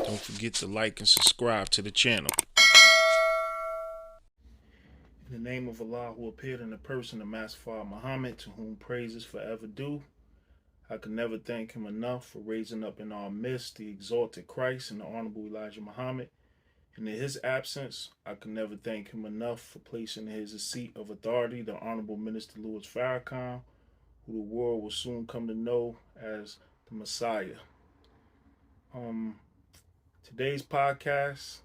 Don't forget to like and subscribe to the channel. In the name of Allah, who appeared in the person of Master Father Muhammad, to whom praises forever due, I could never thank him enough for raising up in our midst the exalted Christ and the Honorable Elijah Muhammad. And in his absence, I could never thank him enough for placing in his seat of authority the Honorable Minister Louis Farrakhan, who the world will soon come to know as the Messiah. Today's podcast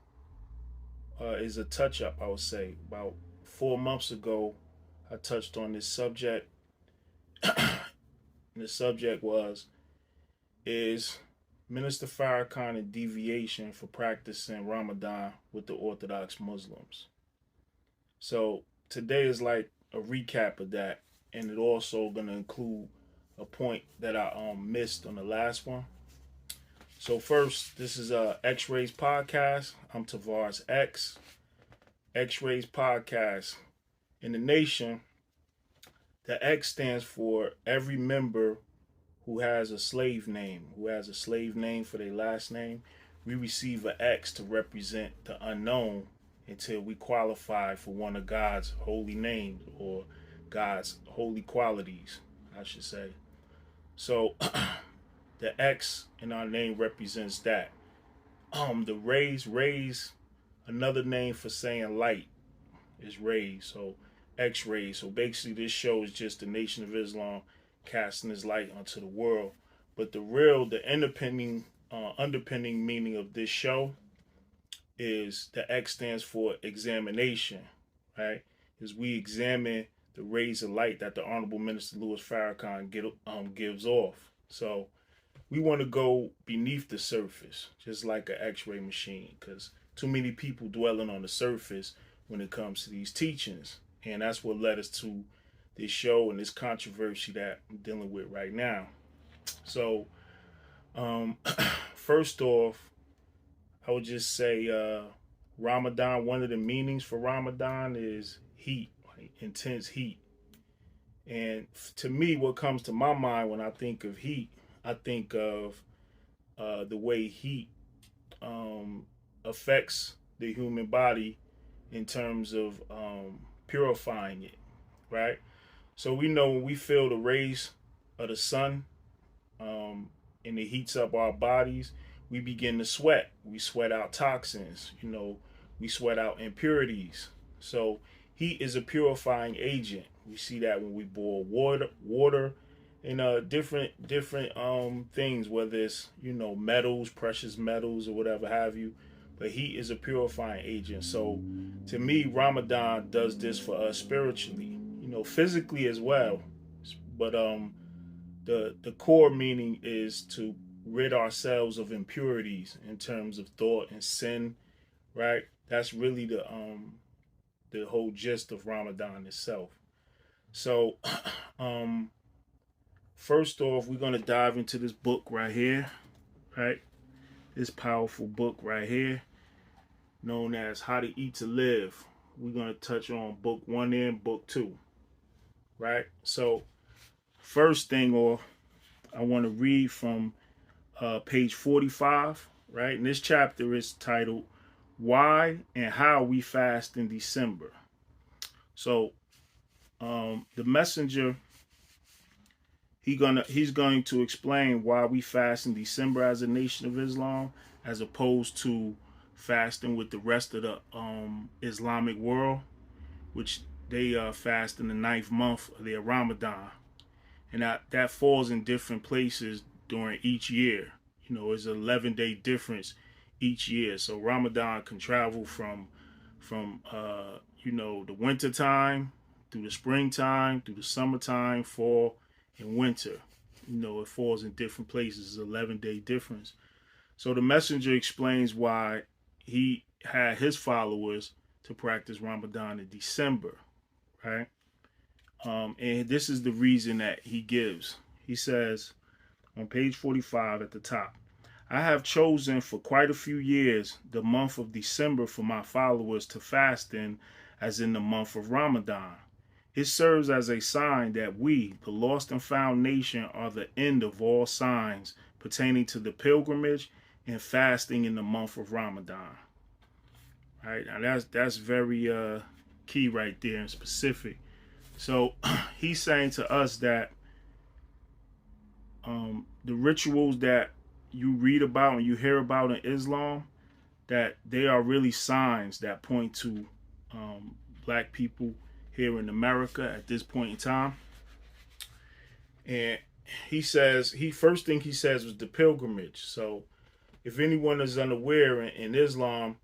is a touch-up, I would say. About 4 months ago, I touched on this subject. And the subject is Minister Farrakhan a deviation for practicing Ramadan with the Orthodox Muslims? So today is like a recap of that, and it also going to include a point that I missed on the last one. So first, this is X-Rays Podcast. I'm Tavares X. X-Rays Podcast. In the nation, the X stands for every member who has a slave name, for their last name. We receive an X to represent the unknown until we qualify for one of God's holy names, or God's holy qualities, I should say. So the X in our name represents that. The rays, another name for saying light is rays. So X-rays. So basically this show is just the Nation of Islam casting his light onto the world. But the underpinning meaning of this show is the X stands for examination, right? As we examine the rays of light that the Honorable Minister Louis Farrakhan gives off. So we want to go beneath the surface, just like an X-ray machine, because too many people dwelling on the surface when it comes to these teachings. And that's what led us to this show and this controversy that I'm dealing with right now. So, first off, I would just say Ramadan, one of the meanings for Ramadan is heat, like intense heat. And to me, what comes to my mind when I think of heat, I think of the way heat affects the human body in terms of purifying it, right? So we know when we feel the rays of the sun and it heats up our bodies, we begin to sweat. We sweat out toxins, we sweat out impurities. So heat is a purifying agent. We see that when we boil water and different things, whether it's metals, precious metals, or whatever have you. But heat is a purifying agent. So to me, Ramadan does this for us spiritually, physically as well. But the core meaning is to rid ourselves of impurities in terms of thought and sin, right? That's really the whole gist of Ramadan itself. So first off, we're going to dive into this book right here, right? This powerful book right here, known as How to Eat to Live. We're going to touch on book 1 and book 2, right? So first thing off, I want to read from page 45, right? And this chapter is titled Why and How We Fast in December. So the messenger, he's going to explain why we fast in December as a Nation of Islam, as opposed to fasting with the rest of the Islamic world, which they fast in the 9th month of their Ramadan. And that falls in different places during each year. It's an 11-day difference each year. So Ramadan can travel from the winter time through the springtime, through the summertime, fall, and winter. It falls in different places. It's an 11-day difference. So the messenger explains why he had his followers to practice Ramadan in December, right? And this is the reason that he gives. He says on page 45 at the top, I have chosen for quite a few years the month of December for my followers to fast in, as in the month of Ramadan. It serves as a sign that we, the lost and found nation, are the end of all signs pertaining to the pilgrimage and fasting in the month of Ramadan. Right? Now that's very key right there and specific. So he's saying to us that the rituals that you read about and you hear about in Islam, that they are really signs that point to black people here in America at this point in time. And he says, first thing he says was the pilgrimage. So if anyone is unaware, in Islam,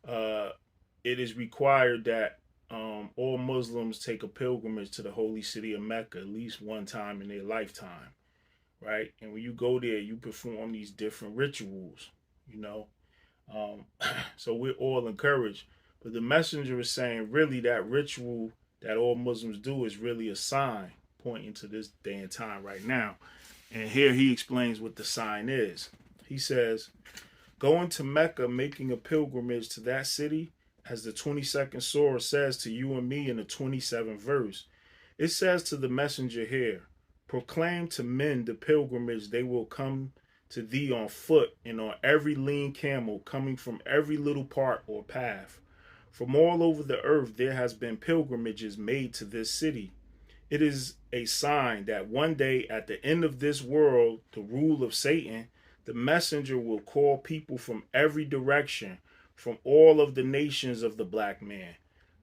it is required that all Muslims take a pilgrimage to the holy city of Mecca at least one time in their lifetime, right? And when you go there, you perform these different rituals, you know. So we're all encouraged. But the messenger is saying really that ritual that all Muslims do is really a sign pointing to this day and time right now. And here he explains what the sign is. He says, going to Mecca, making a pilgrimage to that city, as the 22nd surah says to you and me in the 27th verse. It says to the messenger here, proclaim to men the pilgrimage they will come to thee on foot and on every lean camel coming from every little part or path. From all over the earth there has been pilgrimages made to this city. It is a sign that one day at the end of this world, the rule of Satan, the messenger will call people from every direction, from all of the nations of the black man.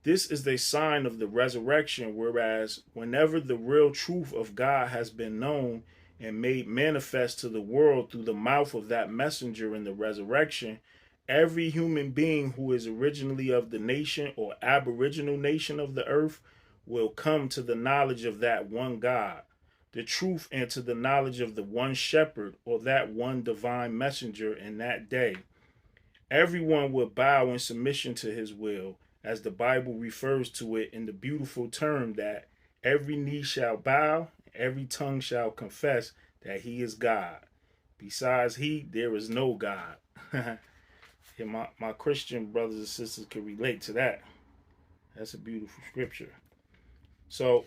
This is a sign of the resurrection, whereas whenever the real truth of God has been known and made manifest to the world through the mouth of that messenger in the resurrection, every human being who is originally of the nation or aboriginal nation of the earth will come to the knowledge of that one God, the truth, and to the knowledge of the one shepherd or that one divine messenger in that day. Everyone will bow in submission to his will, as the Bible refers to it in the beautiful term that every knee shall bow, every tongue shall confess that he is God. Besides he, there is no God. And my Christian brothers and sisters can relate to that. That's a beautiful scripture. So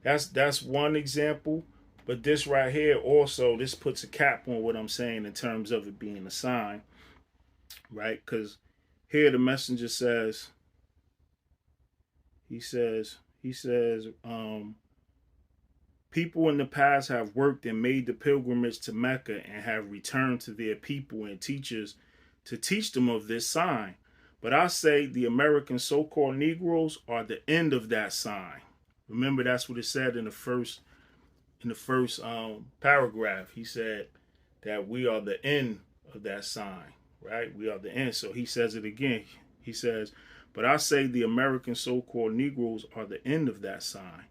that's one example. But this right here also, this puts a cap on what I'm saying in terms of it being a sign, right? Because here the messenger says, he says, people in the past have worked and made the pilgrimage to Mecca and have returned to their people and teachers to teach them of this sign. But I say the American so-called Negroes are the end of that sign. Remember, that's what it said in the first paragraph. He said that we are the end of that sign, right? We are the end. So he says it again. He says, but I say the American so-called Negroes are the end of that sign.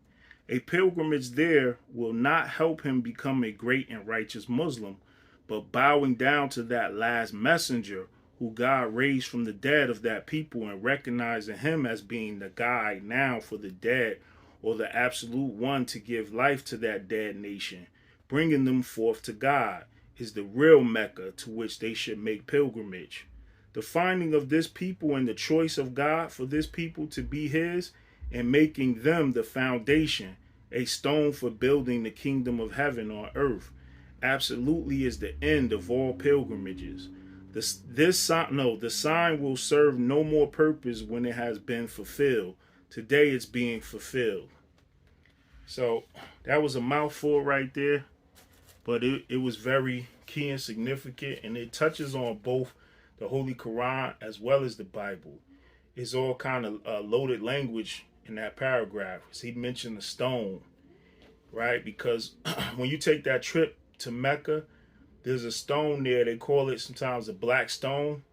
A pilgrimage there will not help him become a great and righteous Muslim, but bowing down to that last messenger who God raised from the dead of that people and recognizing him as being the guide now for the dead or the absolute one to give life to that dead nation, bringing them forth to God, is the real Mecca to which they should make pilgrimage. The finding of this people and the choice of God for this people to be his and making them the foundation, a stone for building the kingdom of heaven on earth, absolutely is the end of all pilgrimages. The sign will serve no more purpose when it has been fulfilled. Today it's being fulfilled. So that was a mouthful right there, but it was very key and significant, and it touches on both the Holy Quran as well as the Bible. It's all kind of loaded language in that paragraph. He mentioned the stone, right? Because when you take that trip to Mecca, there's a stone there. They call it sometimes a black stone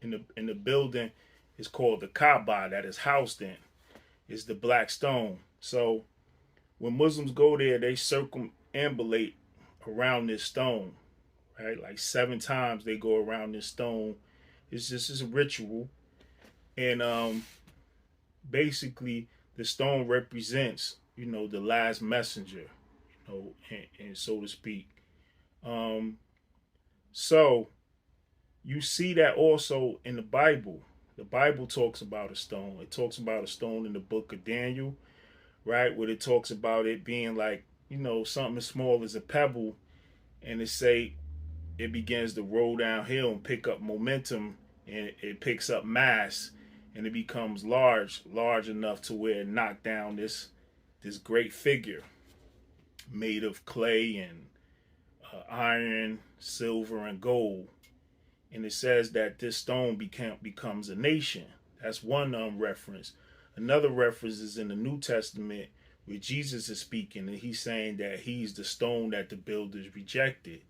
in the building. It's called the Kaaba that is housed in. Is the black stone. So when Muslims go there, they circumambulate around this stone, right? Like 7 times they go around this stone. It's just a ritual. And basically the stone represents, the last messenger, and so to speak. So you see that also in the Bible. The Bible talks about a stone. It talks about a stone in the book of Daniel, right? Where it talks about it being like, something as small as a pebble. And it say it begins to roll downhill and pick up momentum, and it picks up mass, and it becomes large enough to where it knocked down this great figure made of clay and iron, silver, and gold. And it says that this stone becomes a nation. That's one reference. Another reference is in the New Testament where Jesus is speaking, and he's saying that he's the stone that the builders rejected.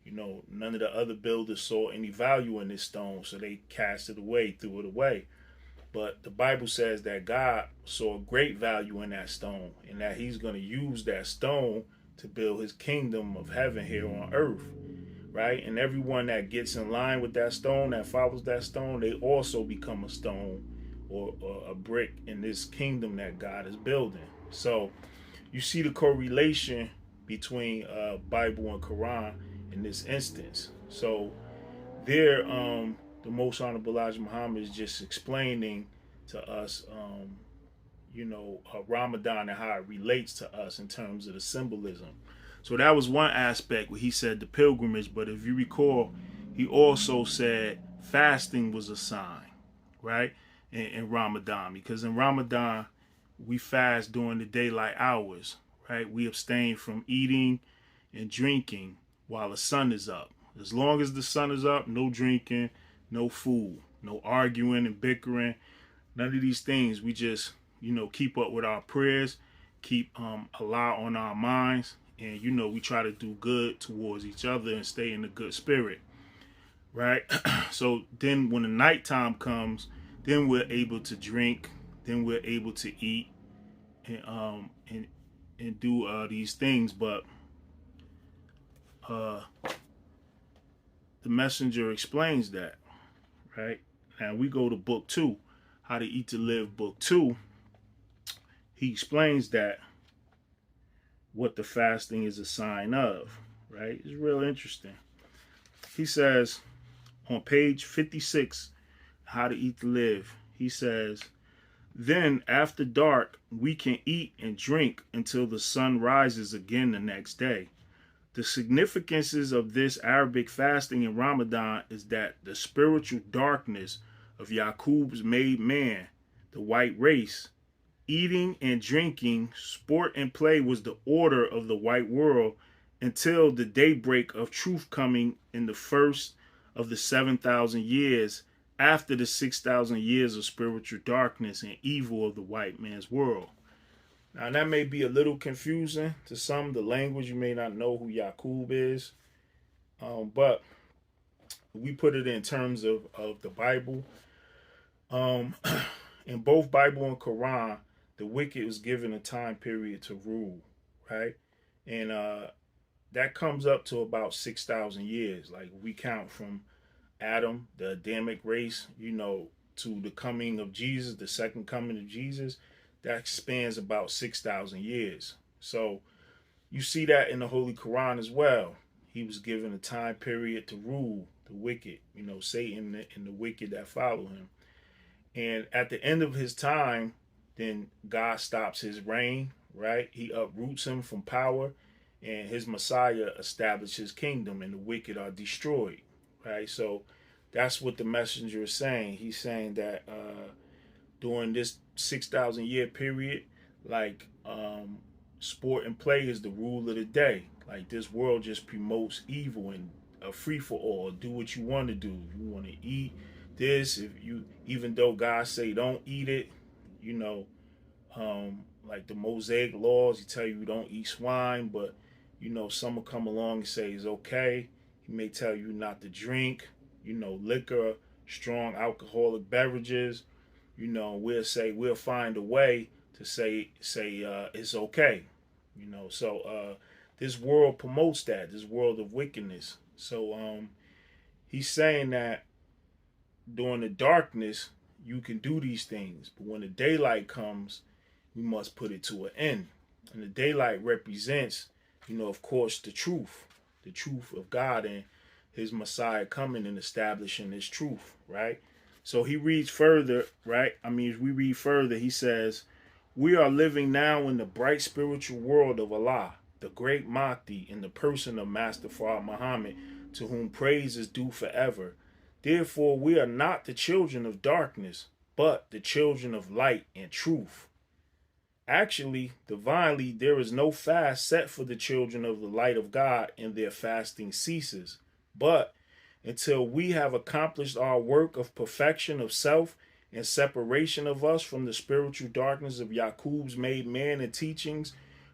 You know, none of the other builders saw any value in this stone, so they cast it away, threw it away. But the Bible says that God saw great value in that stone, and that he's going to use that stone to build his kingdom of heaven here on earth, right? And everyone that gets in line with that stone, that follows that stone, they also become a stone or a brick in this kingdom that God is building. So you see the correlation between Bible and Quran in this instance. So there, the Most Honorable Elijah Muhammad is just explaining to us, Ramadan and how it relates to us in terms of the symbolism. So that was one aspect where he said the pilgrimage, but if you recall, he also said fasting was a sign, right? In Ramadan, because in Ramadan, we fast during the daylight hours, right? We abstain from eating and drinking while the sun is up. As long as the sun is up, no drinking, no food, no arguing and bickering, none of these things. We just, keep up with our prayers, keep Allah on our minds, and, we try to do good towards each other and stay in a good spirit, right? So then when the nighttime comes, then we're able to drink, then we're able to eat and do these things. But the messenger explains that, right? Now we go to book 2, How to Eat to Live, book 2. He explains that what the fasting is a sign of, right? It's real interesting. He says on page 56, How to Eat to Live, he says, then after dark, we can eat and drink until the sun rises again the next day. The significances of this Arabic fasting in Ramadan is that the spiritual darkness of Yaqub's made man, the white race, eating and drinking, sport and play was the order of the white world until the daybreak of truth coming in the first of the 7,000 years after the 6,000 years of spiritual darkness and evil of the white man's world. Now that may be a little confusing to some, the language. You may not know who Yaqub is, but we put it in terms of the Bible. In both Bible and Quran, the wicked was given a time period to rule, right? And that comes up to about 6,000 years. Like we count from Adam, the Adamic race, to the coming of Jesus, the second coming of Jesus, that spans about 6,000 years. So you see that in the Holy Quran as well. He was given a time period to rule the wicked, Satan and the wicked that follow him. And at the end of his time, then God stops his reign, right? He uproots him from power, and his Messiah establishes his kingdom, and the wicked are destroyed, right? So that's what the messenger is saying. He's saying that during this 6,000 year period, like sport and play is the rule of the day. Like this world just promotes evil and a free for all. Do what you want to do. You want to eat this, even though God say don't eat it, like the Mosaic laws, he tell you don't eat swine, but some will come along and say it's okay. He may tell you not to drink, liquor, strong alcoholic beverages. We'll find a way to say it's okay. So this world promotes that, this world of wickedness. So he's saying that during the darkness you can do these things, but when the daylight comes, we must put it to an end. And the daylight represents, of course, the truth of God and his Messiah coming and establishing his truth, right? So he reads further, right? As we read further, he says, we are living now in the bright spiritual world of Allah, the great Mahdi, in the person of Master Farrakhan Muhammad, to whom praise is due forever. Therefore, we are not the children of darkness, but the children of light and truth. Actually, divinely, there is no fast set for the children of the light of God, and their fasting ceases. But until we have accomplished our work of perfection of self and separation of us from the spiritual darkness of Yaqub's made man and teachings,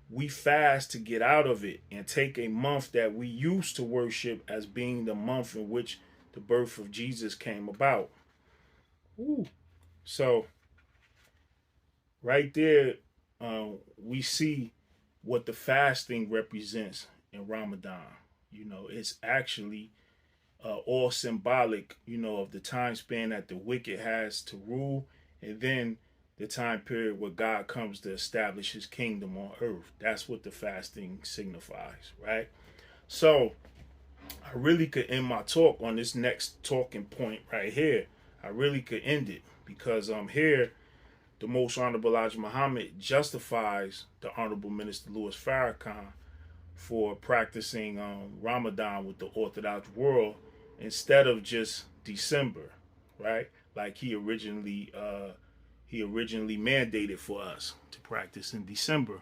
we fast to get out of it and take a month that we used to worship as being the month in which the birth of Jesus came about. Ooh. So, right there, we see what the fasting represents in Ramadan. It's actually all symbolic, of the time span that the wicked has to rule, and then the time period where God comes to establish his kingdom on earth. That's what the fasting signifies, right? So I really could end my talk on this next talking point right here. I really could end it because here the Most Honorable Elijah Muhammad justifies the Honorable Minister Louis Farrakhan for practicing Ramadan with the Orthodox world instead of just December, right? Like he originally mandated for us to practice in December,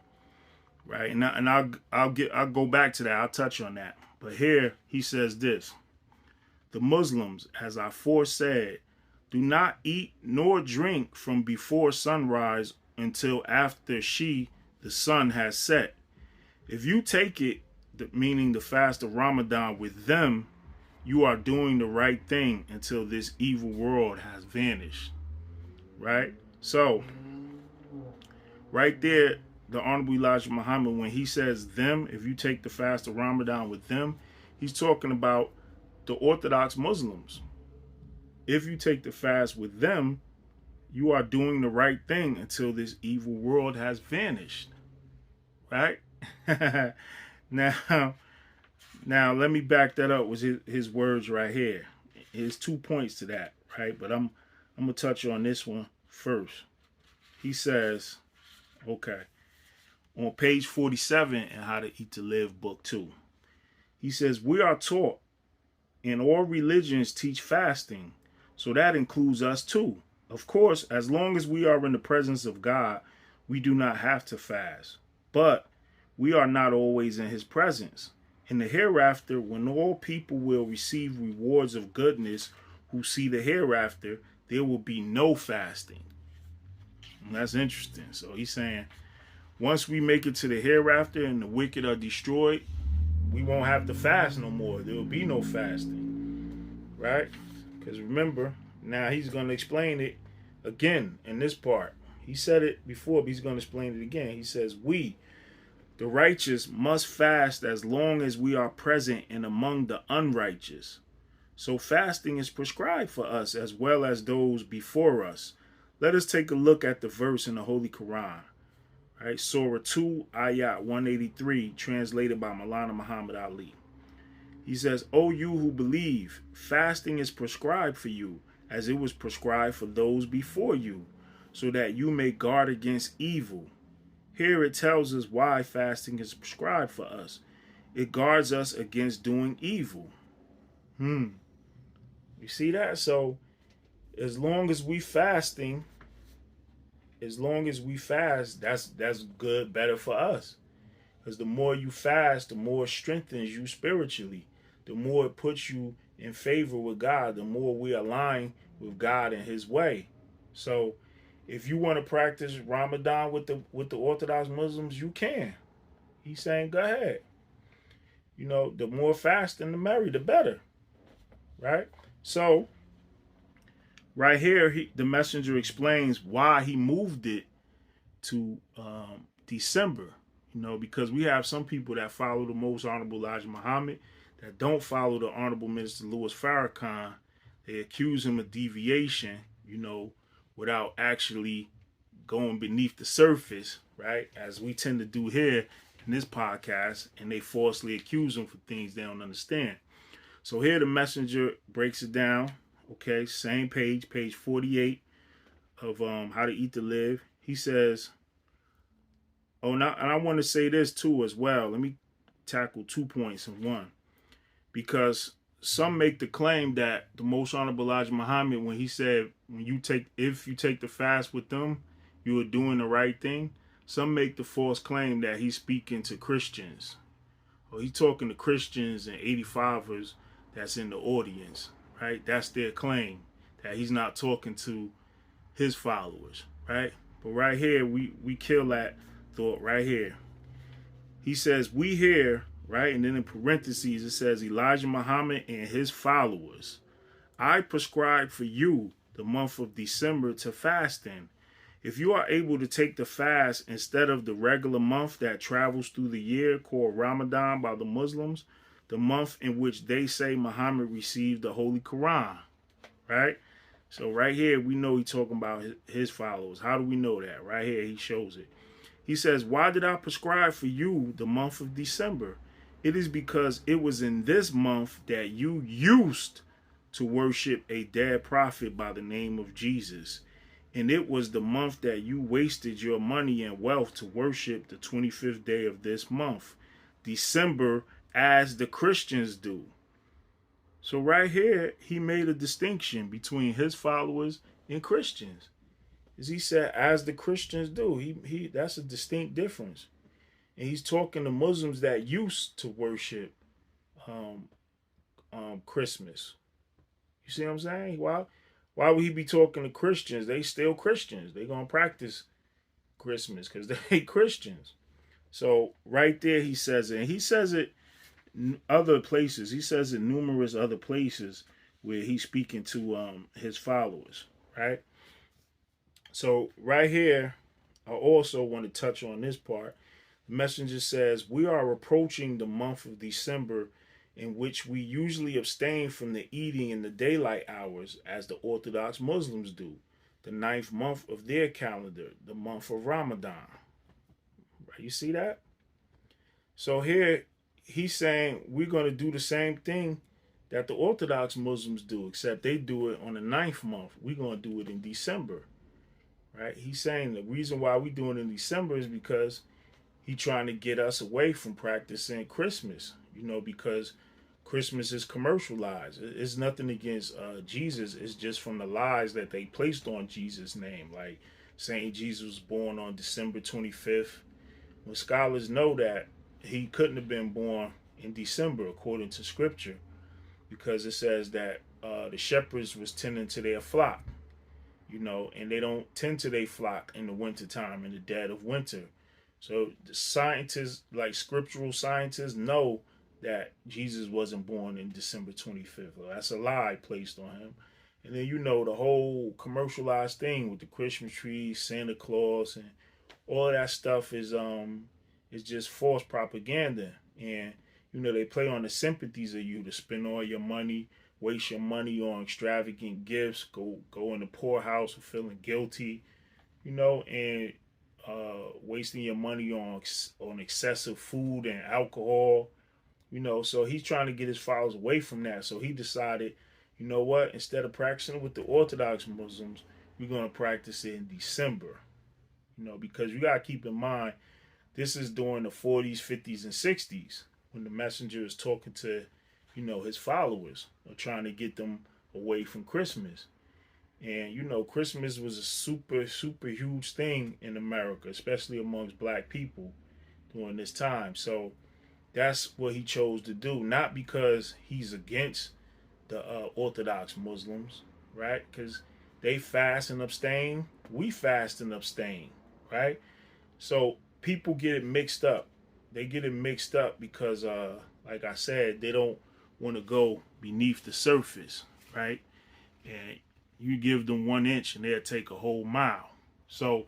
right? And I'll go back to that. I'll touch on that. But here he says this: the Muslims, as I foresaid, do not eat nor drink from before sunrise until after the sun has set. If you take it, meaning the fast of Ramadan, with them, you are doing the right thing until this evil world has vanished. Right? So, right there, the Honorable Elijah Muhammad, when he says them, if you take the fast of Ramadan with them, he's talking about the Orthodox Muslims. If you take the fast with them, you are doing the right thing until this evil world has vanished. Right? Now let me back that up with his words right here. There's 2 points to that, right? But I'm gonna touch on this one first. He says, okay, on page 47 in How to Eat to Live, book 2, he says, we are taught, and all religions teach fasting, so that includes us too. Of course, as long as we are in the presence of God, we do not have to fast. But we are not always in his presence. In the hereafter, when all people will receive rewards of goodness who see the hereafter, there will be no fasting. And that's interesting. So he's saying, once we make it to the hereafter and the wicked are destroyed, we won't have to fast no more. There will be no fasting. Right? Because remember, now he's going to explain it again in this part. He said it before, but he's going to explain it again. He says, we, the righteous, must fast as long as we are present and among the unrighteous. So fasting is prescribed for us as well as those before us. Let us take a look at the verse in the Holy Quran. Right? Surah 2, Ayat 183, translated by Maulana Muhammad Ali. He says, O you who believe, fasting is prescribed for you, as it was prescribed for those before you, so that you may guard against evil. Here it tells us why fasting is prescribed for us. It guards us against doing evil. You see that? So, as long as we fast, that's good, better for us. Because the more you fast, the more it strengthens you spiritually. The more it puts you in favor with God, the more we align with God and his way. So if you want to practice Ramadan with the Orthodox Muslims, you can. He's saying, go ahead. The more fasting, the merry, the better. Right? So right here, the messenger explains why he moved it to December. Because we have some people that follow the Most Honorable Elijah Muhammad that don't follow the Honorable Minister Louis Farrakhan. They accuse him of deviation, without actually going beneath the surface, right? As we tend to do here in this podcast, and they falsely accuse him for things they don't understand. So here the messenger breaks it down, okay? Same page 48 of How to Eat to Live. He says, and I want to say this too as well. Let me tackle 2 points in one. Because some make the claim that the Most Honorable Elijah Muhammad, when he said, if you take the fast with them, you are doing the right thing. Some make the false claim that he's speaking to Christians, or he's talking to Christians and 85ers that's in the audience, right? That's their claim, that he's not talking to his followers, right? But right here, we kill that thought right here. He says, we here, right? And then in parentheses, it says, Elijah Muhammad and his followers. I prescribe for you the month of December to fast in. If you are able to take the fast instead of the regular month that travels through the year called Ramadan by the Muslims, the month in which they say Muhammad received the Holy Quran, right? So right here, we know he's talking about his followers. How do we know that? Right here, he shows it. He says, why did I prescribe for you the month of December? It is because it was in this month that you used to worship a dead prophet by the name of Jesus. And it was the month that you wasted your money and wealth to worship the 25th day of this month, December, as the Christians do. So right here, he made a distinction between his followers and Christians. As he said, as the Christians do. He that's a distinct difference. And he's talking to Muslims that used to worship Christmas. You see what I'm saying? Why would he be talking to Christians? They still Christians. They gonna practice Christmas because they Christians. So right there he says it. And he says it in other places. He says it in numerous other places where he's speaking to his followers, right? So right here, I also want to touch on this part. The messenger says, we are approaching the month of December, in which we usually abstain from the eating in the daylight hours, as the Orthodox Muslims do, the 9th month of their calendar, the month of Ramadan. Right, you see that? So here, he's saying we're going to do the same thing that the Orthodox Muslims do, except they do it on the 9th month. We're going to do it in December. Right? He's saying the reason why we're doing it in December is because he's trying to get us away from practicing Christmas, because Christmas is commercialized. It's nothing against Jesus. It's just from the lies that they placed on Jesus' name, like saying Jesus was born on December 25th. When scholars know that he couldn't have been born in December according to scripture, because it says that the shepherds was tending to their flock, and they don't tend to their flock in the wintertime, in the dead of winter. So the scientists, like scriptural scientists, know that Jesus wasn't born in December 25th. Well, that's a lie placed on him. And then the whole commercialized thing with the Christmas tree, Santa Claus, and all of that stuff is just false propaganda. And they play on the sympathies of you to spend all your money, waste your money on extravagant gifts, go in the poorhouse for feeling guilty, and wasting your money on excessive food and alcohol, So he's trying to get his followers away from that. So he decided, what? Instead of practicing with the Orthodox Muslims, we're going to practice it in December, because you got to keep in mind, this is during the 40s, 50s, and 60s when the messenger is talking to, his followers, or trying to get them away from Christmas. And, Christmas was a super, super huge thing in America, especially amongst black people during this time. So that's what he chose to do, not because he's against the Orthodox Muslims, right? Because they fast and abstain. We fast and abstain, right? So people get it mixed up. They get it mixed up because, like I said, they don't want to go beneath the surface, right? And you give them 1 inch and they'll take a whole mile. So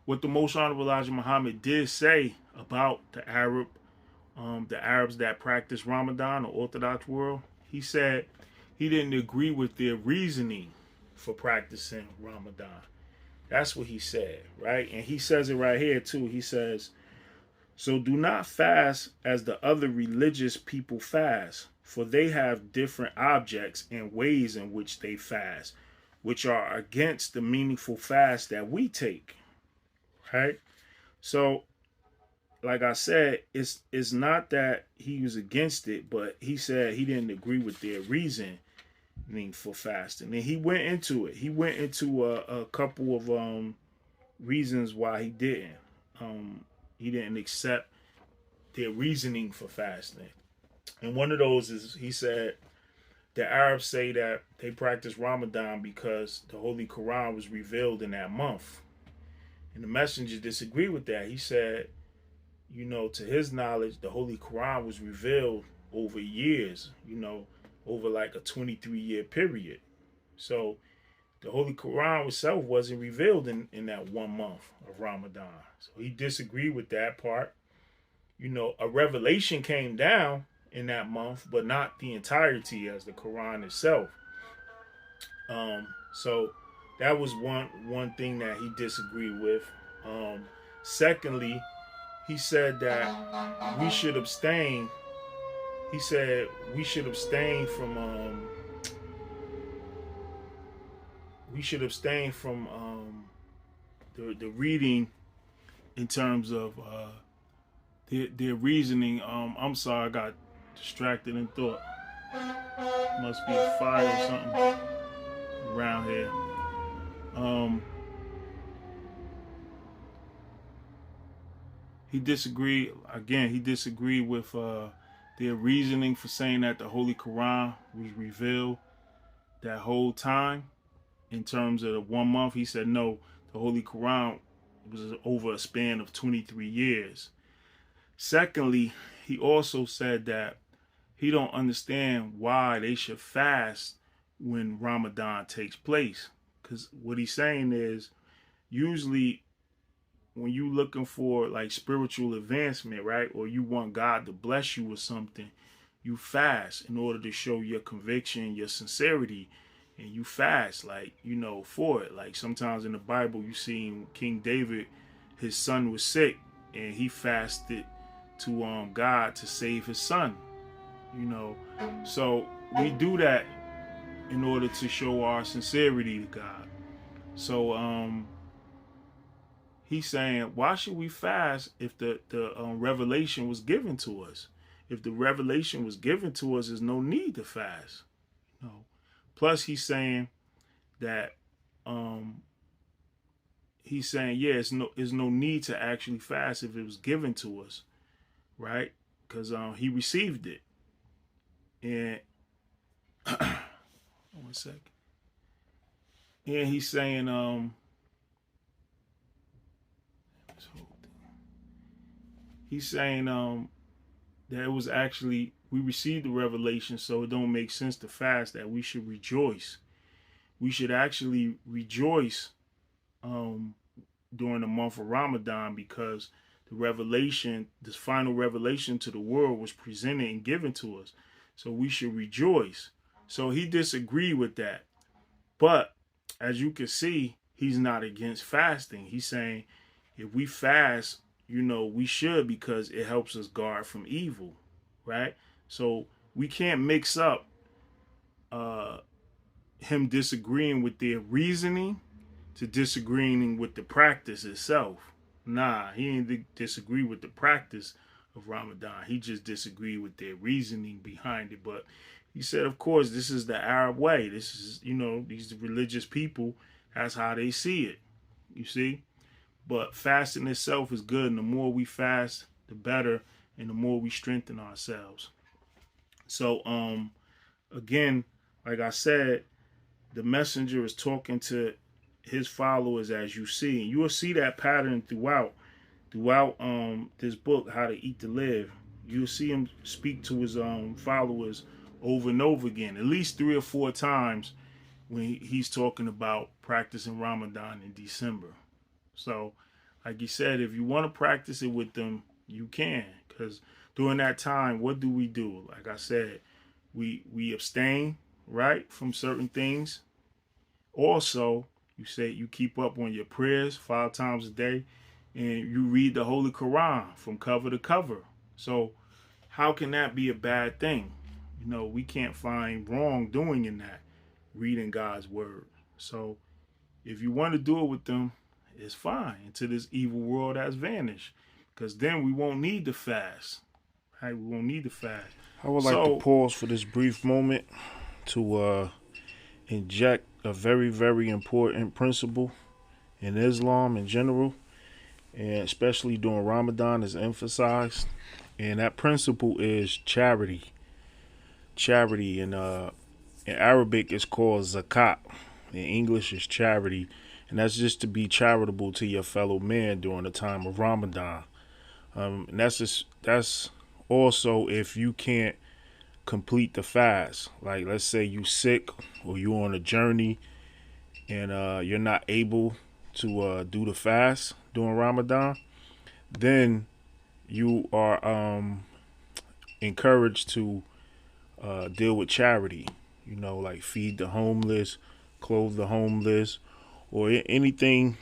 what the Most Honorable Elijah Muhammad did say about the Arabs that practice Ramadan, the Orthodox world, he said he didn't agree with their reasoning for practicing Ramadan. That's what he said, right? And he says it right here too. He says, so do not fast as the other religious people fast, for they have different objects and ways in which they fast, which are against the meaningful fast that we take, right? So like I said, it's not that he was against it, but he said he didn't agree with their reasoning for fasting. And he went into it. He went into a couple of reasons why he didn't. He didn't accept their reasoning for fasting. And one of those is he said the Arabs say that they practice Ramadan because the Holy Quran was revealed in that month. And the messenger disagreed with that. He said, to his knowledge, the Holy Quran was revealed over years, over like a 23-year period. So the Holy Quran itself wasn't revealed in that 1 month of Ramadan. So he disagreed with that part. A revelation came down in that month, but not the entirety as the Quran itself. So that was one thing that he disagreed with. Secondly, he said that we should abstain. He said we should abstain from the reading in terms of their reasoning. I'm sorry, I got distracted and thought must be a fire or something around here. He disagreed again. He disagreed with their reasoning for saying that the Holy Quran was revealed that whole time. In terms of the 1 month, he said no. The Holy Quran was over a span of 23 years. Secondly, he also said that he don't understand why they should fast when Ramadan takes place. Because what he's saying is, usually when you looking for like spiritual advancement, right? Or you want God to bless you with something, you fast in order to show your conviction, your sincerity. And you fast, like, for it. Like sometimes in the Bible, you see King David, his son was sick, and he fasted to God to save his son. So we do that in order to show our sincerity to God. So he's saying, why should we fast if the revelation was given to us? If the revelation was given to us, there's no need to fast. Plus, he's saying that it's no need to actually fast if it was given to us, right? Because he received it. And 1 second. And he's saying that it was actually, we received the revelation, so it don't make sense to fast, that we should rejoice. We should actually rejoice during the month of Ramadan, because the revelation, this final revelation to the world, was presented and given to us. So we should rejoice. So he disagreed with that. But as you can see, he's not against fasting. He's saying if we fast, we should, because it helps us guard from evil, right? So we can't mix up him disagreeing with their reasoning to disagreeing with the practice itself. Nah, he didn't disagree with the practice of Ramadan. He just disagreed with their reasoning behind it. But he said, of course, this is the Arab way. This is, these religious people, that's how they see it. You see? But fasting itself is good. And the more we fast, the better. And the more we strengthen ourselves. So, again, like I said, the messenger is talking to his followers, as you see. And you will see that pattern throughout this book, How to Eat to Live. You'll see him speak to his followers over and over again, at least 3 or 4 times when he's talking about practicing Ramadan in December. So, like he said, if you want to practice it with them, you can. Because during that time, what do? Like I said, we abstain, right, from certain things. Also, you say you keep up on your prayers 5 times a day, and you read the Holy Quran from cover to cover. So how can that be a bad thing? We can't find wrongdoing in that, reading God's word. So if you want to do it with them, it's fine, until this evil world has vanished. because then we won't need the fast. Right? We won't need the fast. I would like to pause for this brief moment to inject a very, very important principle in Islam in general, and especially during Ramadan is emphasized. And that principle is charity. Charity in Arabic is called Zakat. In English is charity. And that's just to be charitable to your fellow man during the time of Ramadan. And that's also if you can't complete the fast. Like let's say you sick or you on a journey and you're not able to do the fast during Ramadan, then you are encouraged to deal with charity. You know, like feed the homeless, clothe the homeless, or anything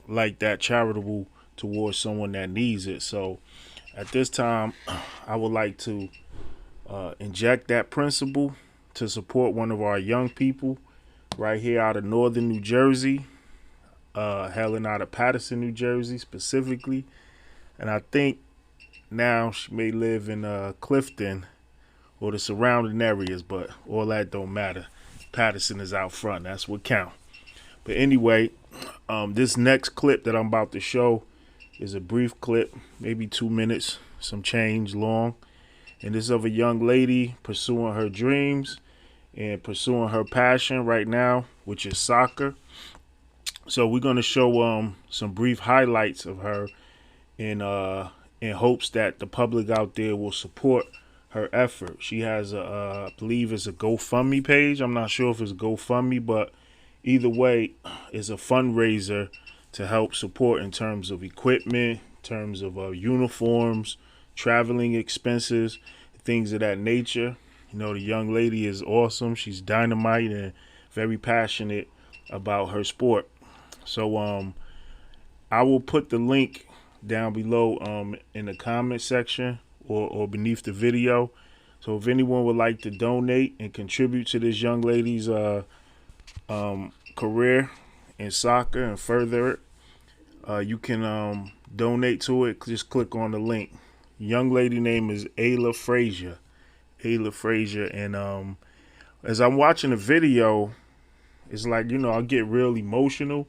like that charitable towards someone that needs it. So at this time, I would like to inject that principle to support one of our young people right here out of northern New Jersey, hailing out of Paterson, New Jersey specifically. And I think now she may live in Clifton or the surrounding areas, but all that don't matter. Paterson is out front. That's what counts. But anyway, this next clip that I'm about to show is a brief clip, maybe 2 minutes, some change long. And this is of a young lady pursuing her dreams and pursuing her passion right now, which is soccer. So we're going to show some brief highlights of her in hopes that the public out there will support her effort. She has I believe it's a GoFundMe page. I'm not sure if it's GoFundMe, but either way, it's a fundraiser to help support in terms of equipment, in terms of uniforms, traveling expenses, things of that nature. You know, the young lady is awesome. She's dynamite and very passionate about her sport. So I will put the link down below in the comment section or beneath the video. So if anyone would like to donate and contribute to this young lady's career in soccer and further it, you can donate to it. Just click on the link. Young lady name is Ayla Fraser. Ayla Fraser. And as I'm watching the video, it's like, you know, I get real emotional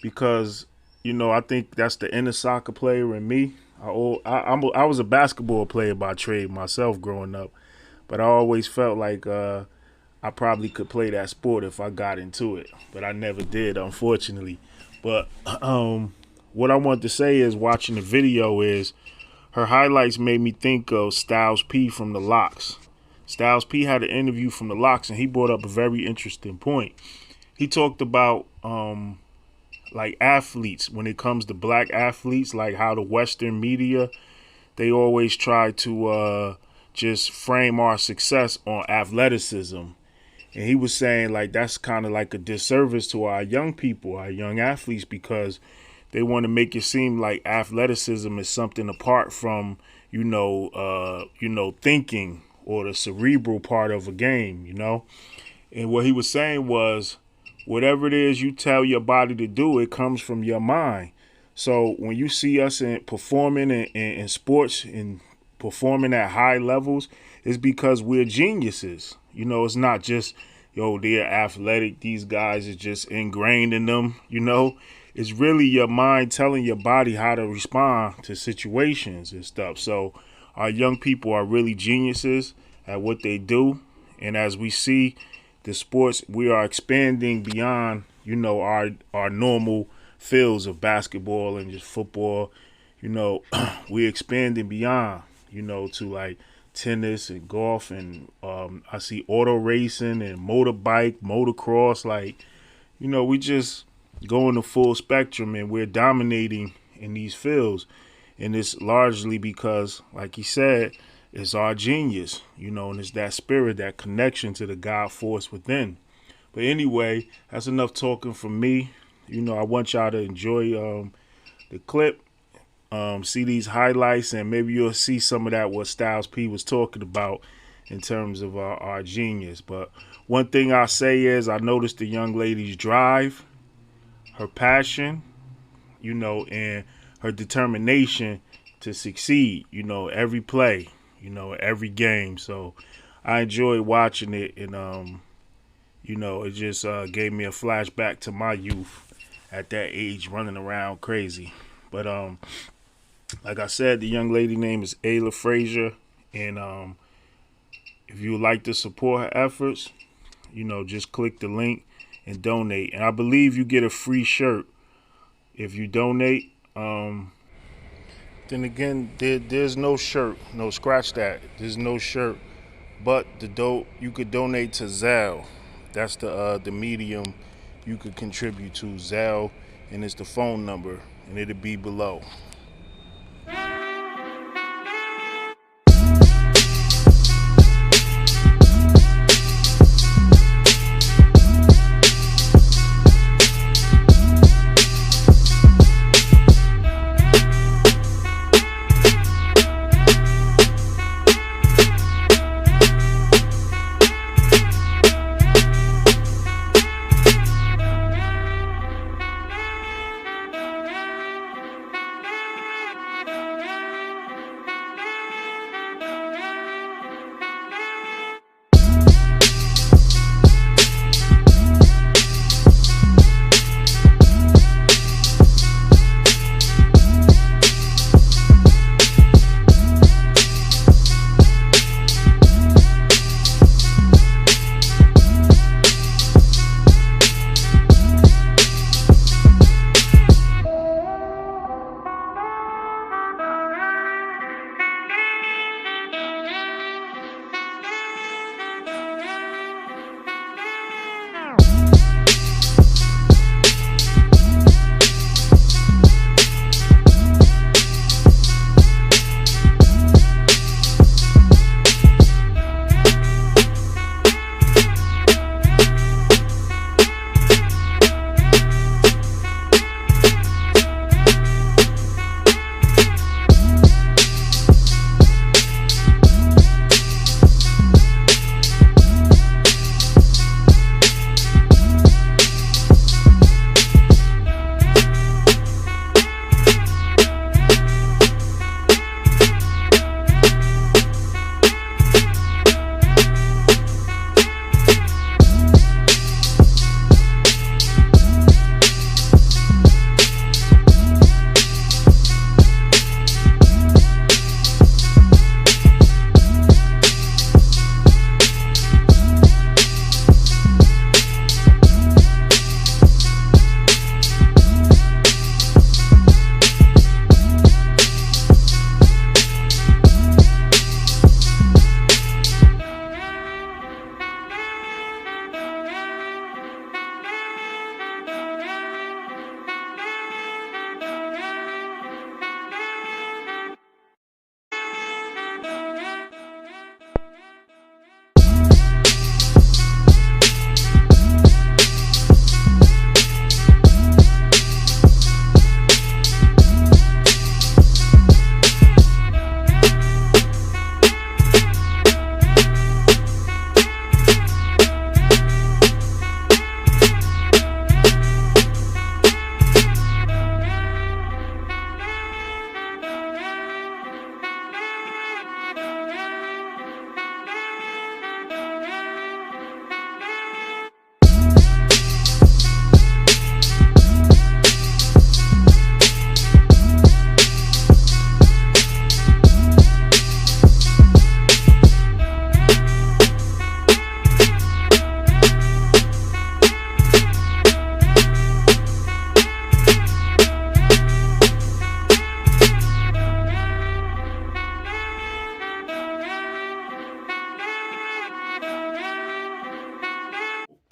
because, you know, I think that's the inner soccer player in me. I was a basketball player by trade myself growing up, but I always felt like I probably could play that sport if I got into it, but I never did, unfortunately. But what I want to say is watching the video is her highlights made me think of Styles P from the Locks. Styles P had an interview from the Locks, and he brought up a very interesting point. He talked about like athletes, when it comes to black athletes, like how the Western media, they always try to just frame our success on athleticism. And he was saying like that's kind of like a disservice to our young people, our young athletes, because they want to make it seem like athleticism is something apart from, thinking or the cerebral part of a game, you know. And what he was saying was, whatever it is you tell your body to do, it comes from your mind. So when you see us performing in sports and performing at high levels, it's because we're geniuses. You know, it's not just, they're athletic. These guys are just ingrained in them, you know. It's really your mind telling your body how to respond to situations and stuff. So our young people are really geniuses at what they do. And as we see the sports, we are expanding beyond, our normal fields of basketball and just football. We're expanding beyond, to like tennis and golf, and I see auto racing and motorbike, motocross. Like, we just going the full spectrum, and we're dominating in these fields. And it's largely because, like he said, it's our genius, and it's that spirit, that connection to the God force within. But anyway, that's enough talking from me. I want y'all to enjoy the clip, see these highlights, and maybe you'll see some of that what Styles P was talking about in terms of our genius. But one thing I say is I noticed the young lady's drive, her passion, and her determination to succeed, every play, every game. So I enjoyed watching it, and it just gave me a flashback to my youth at that age, running around crazy. But like I said, the young lady name is Ayla Fraser, and if you would like to support her efforts, just click the link and donate. And I believe you get a free shirt if you donate. Then again, there's no shirt. No, scratch that. There's no shirt. But you could donate to Zelle. That's the medium you could contribute to, Zelle, and it's the phone number, and it'll be below.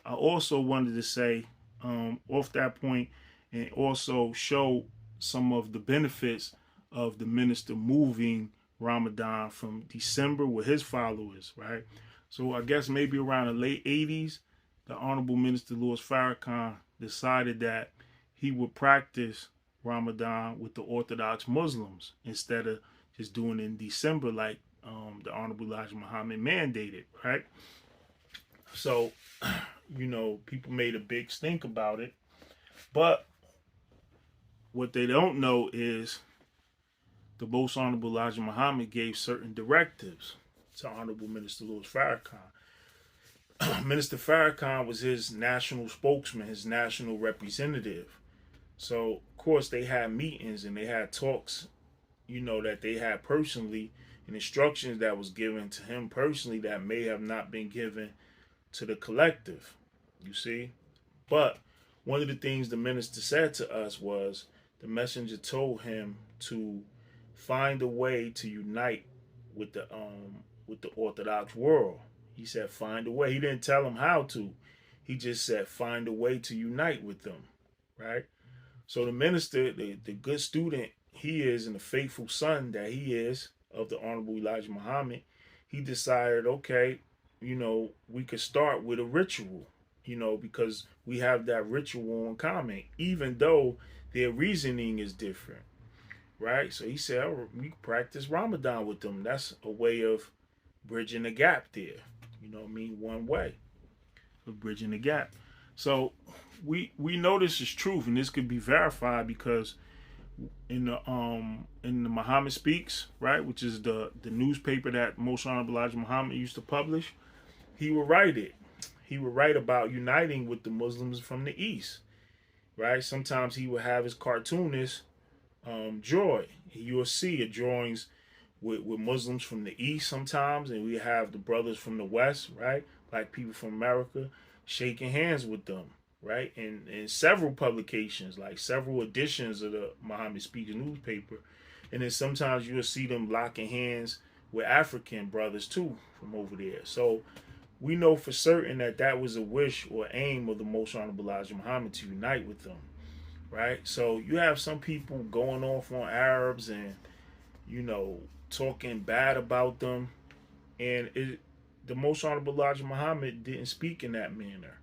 I also wanted to say, off that point, and also show some of the benefits of the minister moving Ramadan from December with his followers, right? So I guess maybe around the late 80s, the Honorable Minister Louis Farrakhan decided that he would practice Ramadan with the Orthodox Muslims instead of just doing it in December like the Honorable Elijah Muhammad mandated, right? So, people made a big stink about it. But what they don't know is the Most Honorable Elijah Muhammad gave certain directives to Honorable Minister Louis Farrakhan. Minister Farrakhan was his national spokesman, his national representative. So, of course, they had meetings and they had talks, that they had personally, and instructions that was given to him personally that may have not been given to the collective. You see? But one of the things the minister said to us was the messenger told him to find a way to unite with the Orthodox world. He said find a way. He didn't tell him how to. He just said find a way to unite with them. Right? So the minister, the good student he is and the faithful son that he is of the Honorable Elijah Muhammad, he decided, okay, we could start with a ritual, because we have that ritual in common, even though their reasoning is different, right? So he said, oh, we can practice Ramadan with them. That's a way of bridging the gap there. One way of bridging the gap. So we know this is truth, and this could be verified because in the Muhammad Speaks, right, which is the newspaper that Most Honorable Elijah Muhammad used to publish, he would write it. He would write about uniting with the Muslims from the East, right? Sometimes he would have his cartoonist draw. You'll see drawings with Muslims from the East sometimes, and we have the brothers from the West, right? Black people from America shaking hands with them, right? In several publications, like several editions of the Muhammad Speaks newspaper. And then sometimes you'll see them locking hands with African brothers too from over there. So we know for certain that was a wish or aim of the Most Honorable Elijah Muhammad to unite with them, right? So you have some people going off on Arabs and, talking bad about them. And the Most Honorable Elijah Muhammad didn't speak in that manner,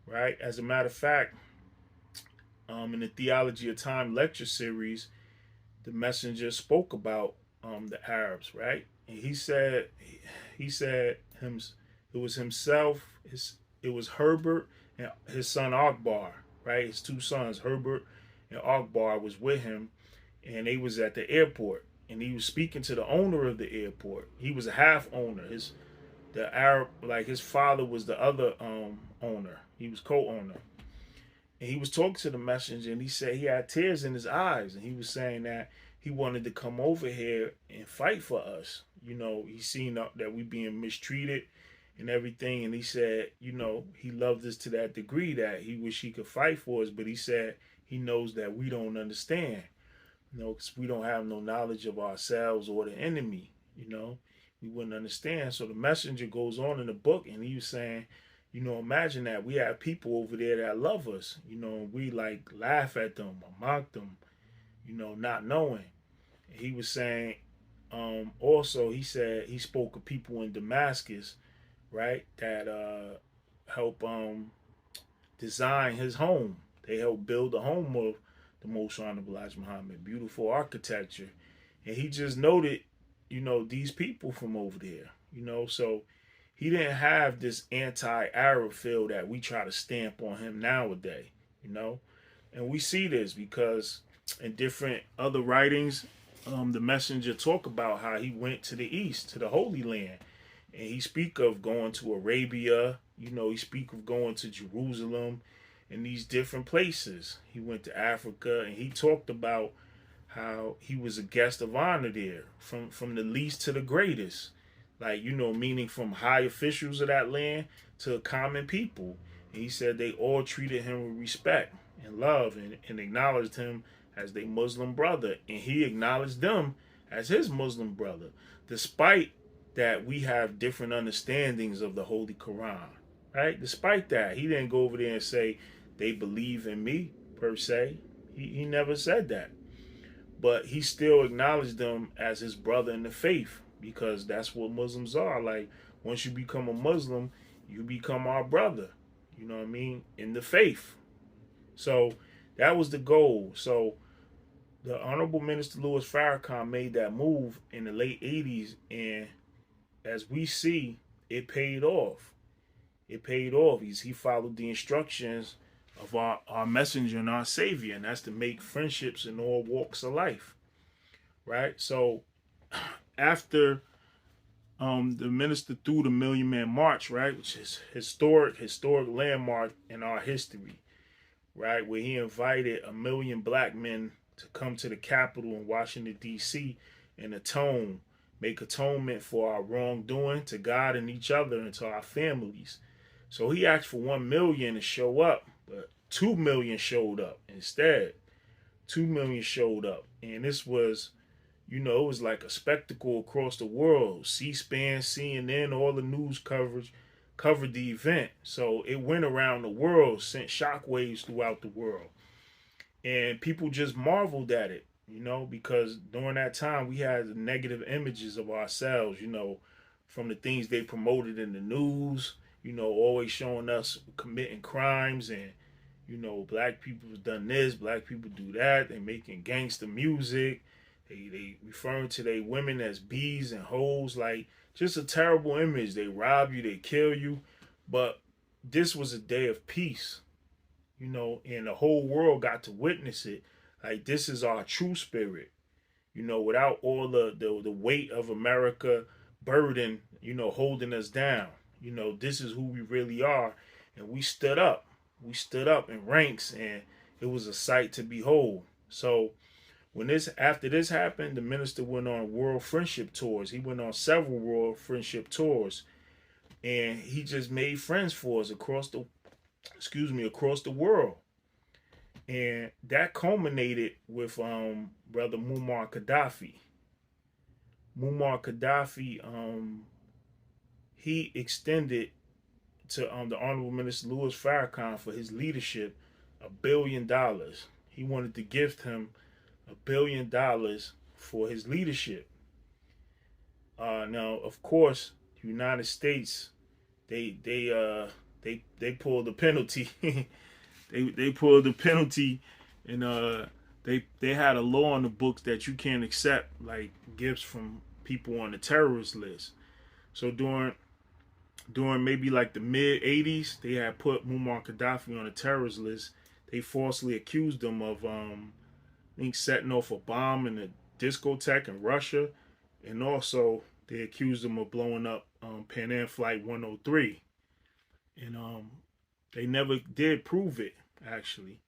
right? As a matter of fact, in the Theology of Time lecture series, the messenger spoke about the Arabs, right? And he said it was himself, it was Herbert and his son Akbar, right? His two sons, Herbert and Akbar, was with him, and they was at the airport, and he was speaking to the owner of the airport. He was a half owner. The Arab, like his father was the other owner. He was co-owner. And he was talking to the messenger, and he said he had tears in his eyes, and he was saying that he wanted to come over here and fight for us. He seen that we being mistreated and everything, and he said, he loved us to that degree that he wish he could fight for us, but he said he knows that we don't understand, because we don't have no knowledge of ourselves or the enemy, we wouldn't understand. So the messenger goes on in the book, and he was saying, imagine that we have people over there that love us, we like laugh at them or mock them, not knowing. And he was saying, also, he said he spoke of people in Damascus, right, that help design his home. They helped build the home of the Most Honorable Elijah Muhammad. Beautiful architecture. And he just noted, these people from over there, so he didn't have this anti-Arab feel that we try to stamp on him nowadays, And we see this because in different other writings, the messenger talk about how he went to the East, to the Holy Land. And he speak of going to Arabia, he speak of going to Jerusalem and these different places. He went to Africa, and he talked about how he was a guest of honor there, from the least to the greatest. Like, meaning from high officials of that land to common people. And he said they all treated him with respect and love and acknowledged him as their Muslim brother. And he acknowledged them as his Muslim brother, despite that we have different understandings of the Holy Quran, right? Despite that, he didn't go over there and say they believe in me, per se. He never said that. But he still acknowledged them as his brother in the faith, because that's what Muslims are. Like, once you become a Muslim, you become our brother, in the faith. So that was the goal. So the Honorable Minister Louis Farrakhan made that move in the late 80s, and as we see, it paid off. It paid off. He followed the instructions of our messenger and our savior, and that's to make friendships in all walks of life. right? So after the minister threw the Million Man March, right, which is historic landmark in our history, right, where he invited 1 million black men to come to the Capitol in Washington D.C. and make atonement for our wrongdoing to God and each other and to our families. So he asked for 1 million to show up, but 2 million showed up instead. 2 million showed up, and this was, it was like a spectacle across the world. C-SPAN, CNN, all the news coverage covered the event. So it went around the world, sent shockwaves throughout the world. And people just marveled at it, because during that time we had negative images of ourselves, from the things they promoted in the news, always showing us committing crimes and, black people have done this, black people do that, they making gangster music, they referring to their women as bees and hoes, like just a terrible image. They rob you, they kill you. But this was a day of peace, and the whole world got to witness it. Like, this is our true spirit, without all the weight of America burden, holding us down. This is who we really are. And we stood up. We stood up in ranks, and it was a sight to behold. So after this happened, the minister went on world friendship tours. He went on several world friendship tours, and he just made friends for us across the world. And that culminated with brother Muammar Gaddafi. Muammar Gaddafi, he extended to the Honorable Minister Louis Farrakhan for his leadership $1 billion. He wanted to gift him $1 billion for his leadership. Now, of course, the United States, they pulled the penalty. they pulled the penalty, and they had a law on the books that you can't accept like gifts from people on the terrorist list. So during maybe like the mid '80s, they had put Muammar Gaddafi on a terrorist list. They falsely accused him of I think setting off a bomb in a discotheque in Russia, and also they accused him of blowing up Pan Am Flight 103, and they never did prove it. Actually,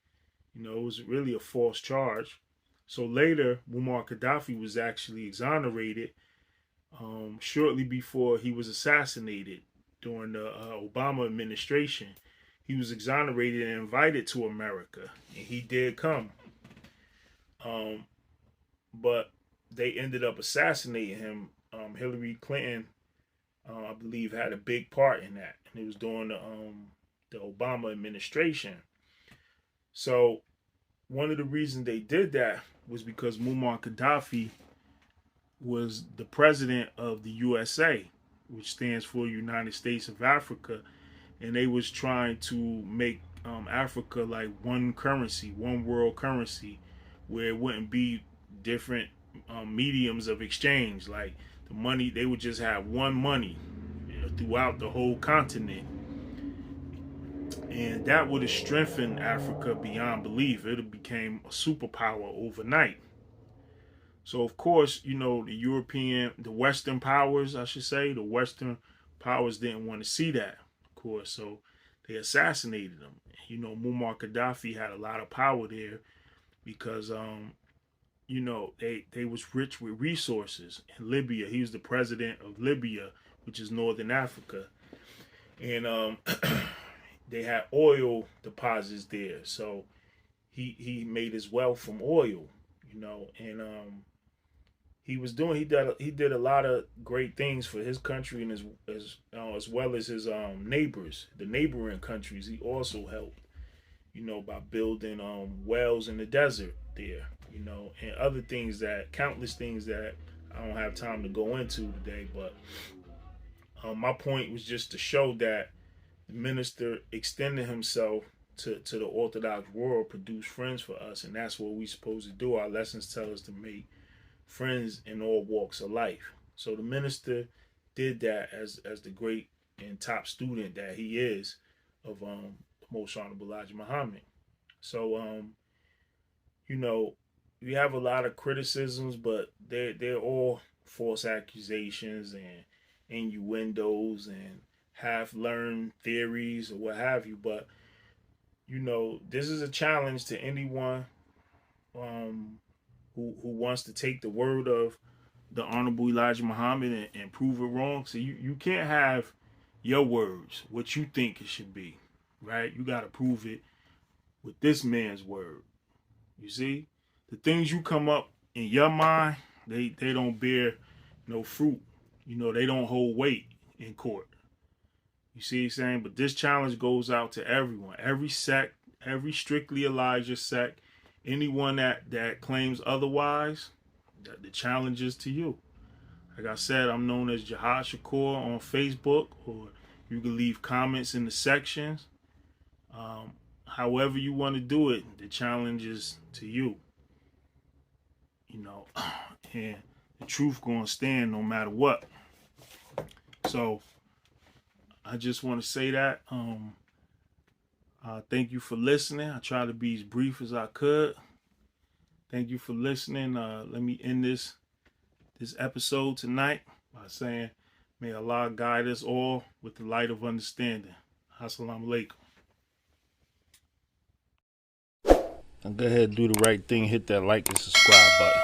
it was really a false charge. So later, Muammar Gaddafi was actually exonerated shortly before he was assassinated during the Obama administration. He was exonerated and invited to America, and he did come. But they ended up assassinating him. Hillary Clinton, I believe, had a big part in that, and it was during the Obama administration. So one of the reasons they did that was because Muammar Gaddafi was the president of the USA, which stands for United States of Africa, and they was trying to make Africa like one currency, one world currency, where it wouldn't be different mediums of exchange. Like the money, they would just have one money throughout the whole continent, and that would have strengthened Africa beyond belief. It have became a superpower overnight. So of course, the Western powers, I should say, the Western powers didn't want to see that, of course. So they assassinated him. Muammar Gaddafi had a lot of power there because, they was rich with resources. In Libya, he was the president of Libya, which is Northern Africa, and they had oil deposits there. So he made his wealth from oil, and he did a lot of great things for his country and as well as his neighbors, the neighboring countries. He also helped, by building wells in the desert there, and other things, countless things that I don't have time to go into today. But my point was just to show that the minister extended himself to the Orthodox world, produced friends for us, and that's what we're supposed to do. Our lessons tell us to make friends in all walks of life. So the minister did that as the great and top student that he is of Most Honorable Elijah Muhammad. So you know we have a lot of criticisms, but they're all false accusations and innuendos and half learned theories or what have you. But this is a challenge to anyone um, who wants to take the word of the Honorable Elijah Muhammad and prove it wrong. So you can't have your words, what you think it should be, right? You got to prove it with this man's word. You see, the things you come up in your mind, they don't bear no fruit. They don't hold weight in court. You see what I'm saying? But this challenge goes out to everyone, every sect, every strictly Elijah sect, anyone that claims otherwise. The challenge is to you. Like I said, I'm known as Jihad Shakur on Facebook, or you can leave comments in the sections. However you want to do it, the challenge is to you. And the truth gonna stand no matter what. So I just want to say that. Thank you for listening. I tried to be as brief as I could. Thank you for listening. Let me end this episode tonight by saying, may Allah guide us all with the light of understanding. Assalamu alaikum. And go ahead and do the right thing. Hit that like and subscribe button.